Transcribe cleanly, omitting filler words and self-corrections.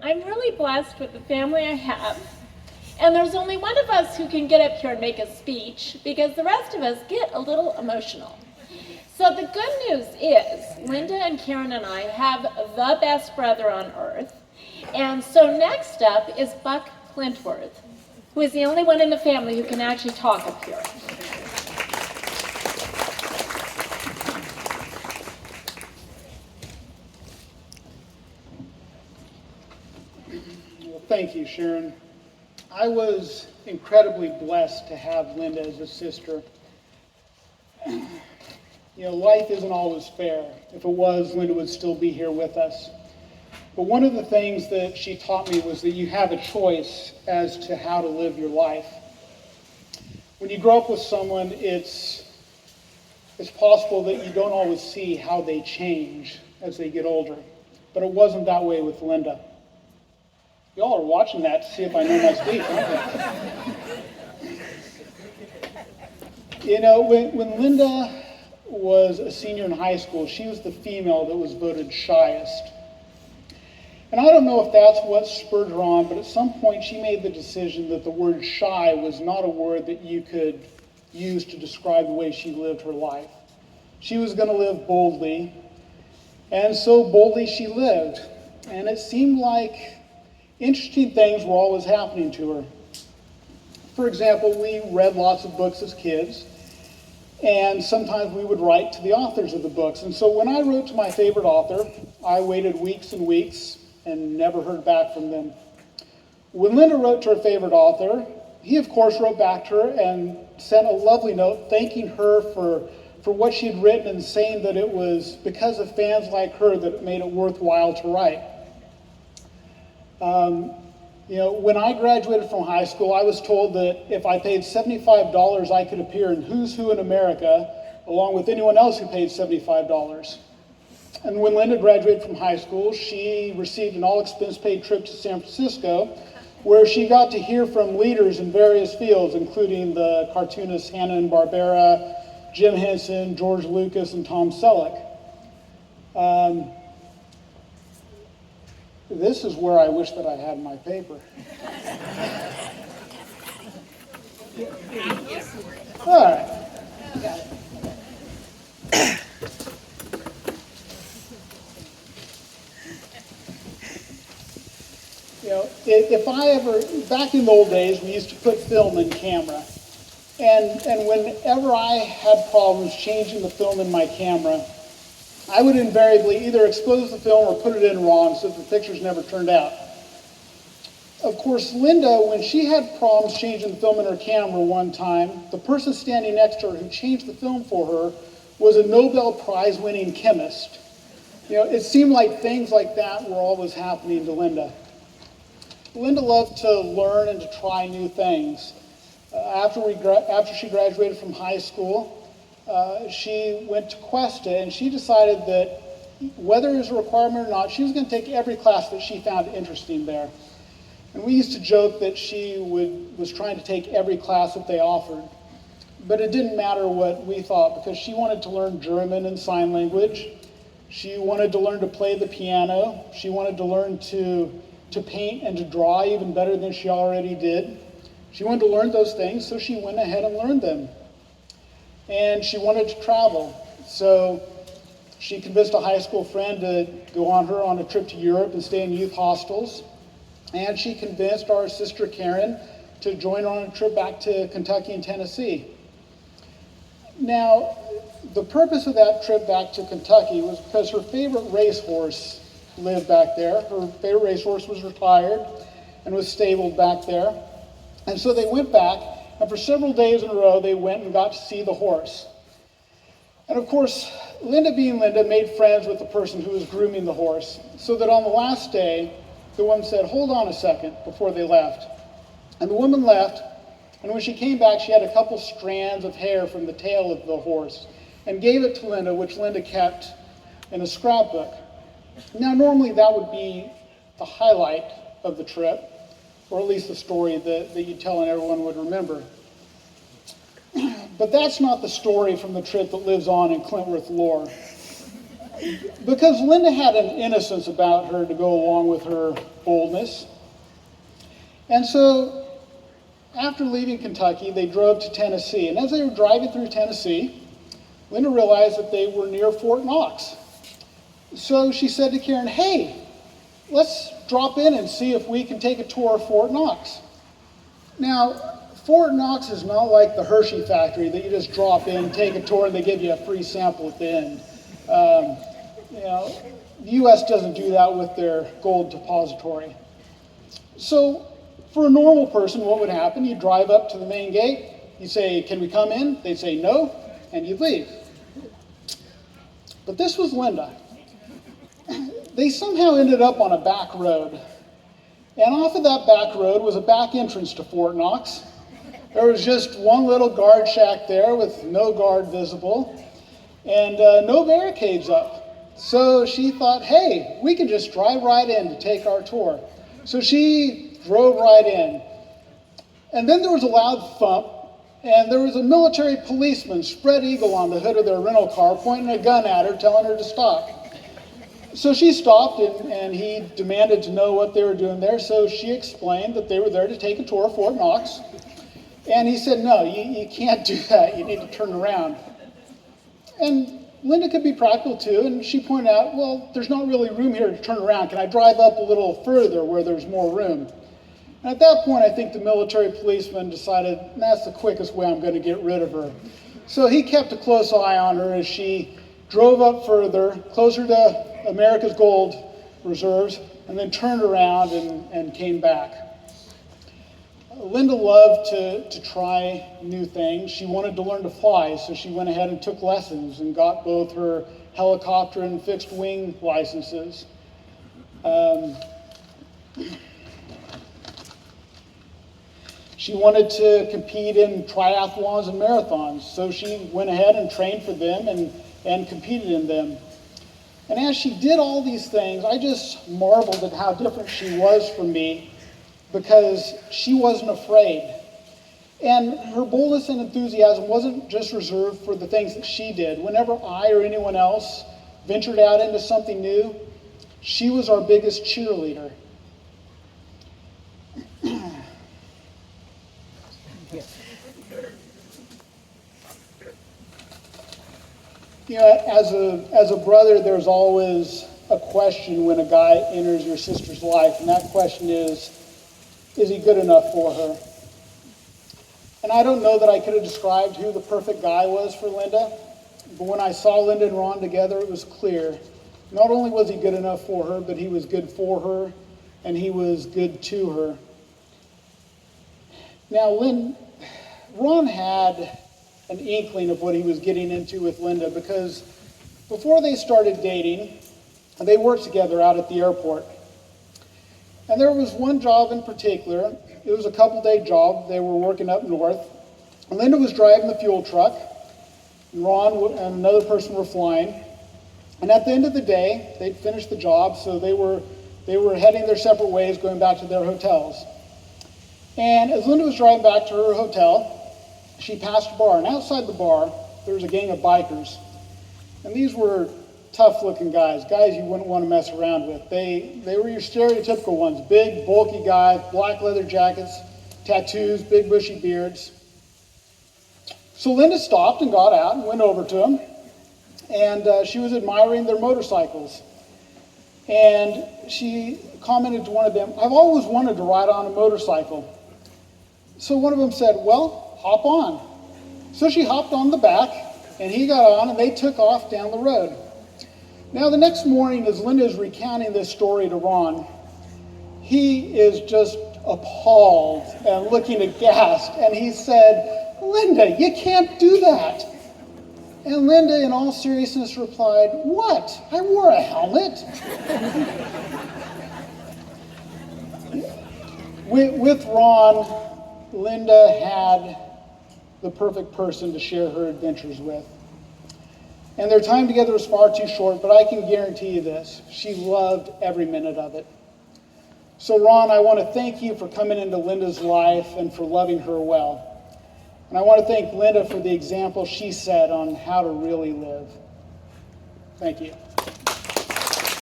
I'm really blessed with the family I have. And there's only one of us who can get up here and make a speech because the rest of us get a little emotional. So the good news is Linda and Karen and I have the best brother on earth. And so next up is Buck Clintworth, who is the only one in the family who can actually talk up here. Well, thank you, Sharon. I was incredibly blessed to have Linda as a sister. Life isn't always fair. If it was, Linda would still be here with us. But one of the things that she taught me was that you have a choice as to how to live your life. When you grow up with someone, it's possible that you don't always see how they change as they get older. But it wasn't that way with Linda. Y'all are watching that to see if I know my speech, aren't you? When Linda was a senior in high school, she was the female that was voted shyest. And I don't know if that's what spurred her on, but at some point she made the decision that the word shy was not a word that you could use to describe the way she lived her life. She was going to live boldly, and so boldly she lived. And it seemed like interesting things were always happening to her. For example, we read lots of books as kids, and sometimes we would write to the authors of the books. And so when I wrote to my favorite author, I waited weeks and weeks and never heard back from them. When Linda wrote to her favorite author, he of course wrote back to her and sent a lovely note thanking her for what she had written and saying that it was because of fans like her that it made it worthwhile to write. When I graduated from high school, I was told that if I paid $75, I could appear in Who's Who in America, along with anyone else who paid $75. And when Linda graduated from high school, she received an all-expense-paid trip to San Francisco, where she got to hear from leaders in various fields, including the cartoonists Hanna-Barbera, Jim Henson, George Lucas, and Tom Selleck. This is where I wish that I had my paper. All right. If I ever, back in the old days, we used to put film in camera. And whenever I had problems changing the film in my camera, I would invariably either expose the film or put it in wrong so that the pictures never turned out. Of course, Linda, when she had problems changing the film in her camera one time, the person standing next to her who changed the film for her was a Nobel Prize-winning chemist. It seemed like things like that were always happening to Linda. Linda loved to learn and to try new things. After she graduated from high school, she went to Cuesta, and she decided that whether it was a requirement or not, she was going to take every class that she found interesting there. And we used to joke that she was trying to take every class that they offered. But it didn't matter what we thought, because she wanted to learn German and sign language. She wanted to learn to play the piano. She wanted to learn to paint and to draw even better than she already did. She wanted to learn those things, so she went ahead and learned them. And she wanted to travel. So she convinced a high school friend to go on a trip to Europe and stay in youth hostels. And she convinced our sister Karen to join her on a trip back to Kentucky and Tennessee. Now, the purpose of that trip back to Kentucky was because her favorite racehorse lived back there. Her favorite racehorse was retired and was stabled back there. And so they went back, and for several days in a row, they went and got to see the horse. And of course, Linda being Linda made friends with the person who was grooming the horse, so that on the last day, the woman said, "Hold on a second," before they left. And the woman left, and when she came back, she had a couple strands of hair from the tail of the horse and gave it to Linda, which Linda kept in a scrapbook. Now, normally that would be the highlight of the trip, or at least the story that you tell and everyone would remember. But that's not the story from the trip that lives on in Clintworth lore. Because Linda had an innocence about her to go along with her boldness. And so, after leaving Kentucky, they drove to Tennessee. And as they were driving through Tennessee, Linda realized that they were near Fort Knox. So she said to Karen, hey, let's drop in and see if we can take a tour of Fort Knox. Now, Fort Knox is not like the Hershey factory that you just drop in, take a tour, and they give you a free sample at the end. The U.S. doesn't do that with their gold depository. So, for a normal person, what would happen? You'd drive up to the main gate, you'd say, can we come in? They'd say no, and you'd leave. But this was Linda. They somehow ended up on a back road. And off of that back road was a back entrance to Fort Knox. There was just one little guard shack there with no guard visible and no barricades up. So she thought, hey, we can just drive right in to take our tour. So she drove right in. And then there was a loud thump, and there was a military policeman, spread eagle on the hood of their rental car, pointing a gun at her, telling her to stop. So she stopped, and he demanded to know what they were doing there. So she explained that they were there to take a tour of Fort Knox. And he said, no, you can't do that. You need to turn around. And Linda could be practical too, and she pointed out, well, there's not really room here to turn around. Can I drive up a little further where there's more room? And at that point, I think the military policeman decided, that's the quickest way I'm going to get rid of her. So he kept a close eye on her as she drove up further, closer to America's gold reserves, and then turned around and came back. Linda loved to try new things. She wanted to learn to fly, so she went ahead and took lessons and got both her helicopter and fixed wing licenses. She wanted to compete in triathlons and marathons, so she went ahead and trained for them and competed in them. And as she did all these things, I just marveled at how different she was from me, because she wasn't afraid. And her boldness and enthusiasm wasn't just reserved for the things that she did. Whenever I or anyone else ventured out into something new, she was our biggest cheerleader. As a brother, there's always a question when a guy enters your sister's life, and that question is he good enough for her? And I don't know that I could have described who the perfect guy was for Linda, but when I saw Linda and Ron together, it was clear. Not only was he good enough for her, but he was good for her, and he was good to her. Now, Ron had an inkling of what he was getting into with Linda, because before they started dating, they worked together out at the airport. And there was one job in particular. It was a couple-day job. They were working up north. And Linda was driving the fuel truck, and Ron and another person were flying. And at the end of the day, they'd finished the job, so they were heading their separate ways, going back to their hotels. And as Linda was driving back to her hotel, she passed a bar, and outside the bar, there was a gang of bikers. And these were tough-looking guys you wouldn't want to mess around with. They were your stereotypical ones, big, bulky guys, black leather jackets, tattoos, big bushy beards. So Linda stopped and got out and went over to them, and she was admiring their motorcycles. And she commented to one of them, I've always wanted to ride on a motorcycle. So one of them said, well, hop on. So she hopped on the back, and he got on, and they took off down the road. Now, the next morning, as Linda is recounting this story to Ron, he is just appalled and looking aghast, and he said, Linda, you can't do that. And Linda, in all seriousness, replied, what? I wore a helmet. With Ron, Linda had the perfect person to share her adventures with. And their time together was far too short, but I can guarantee you this, she loved every minute of it. So Ron, I want to thank you for coming into Linda's life and for loving her well. And I want to thank Linda for the example she set on how to really live. Thank you.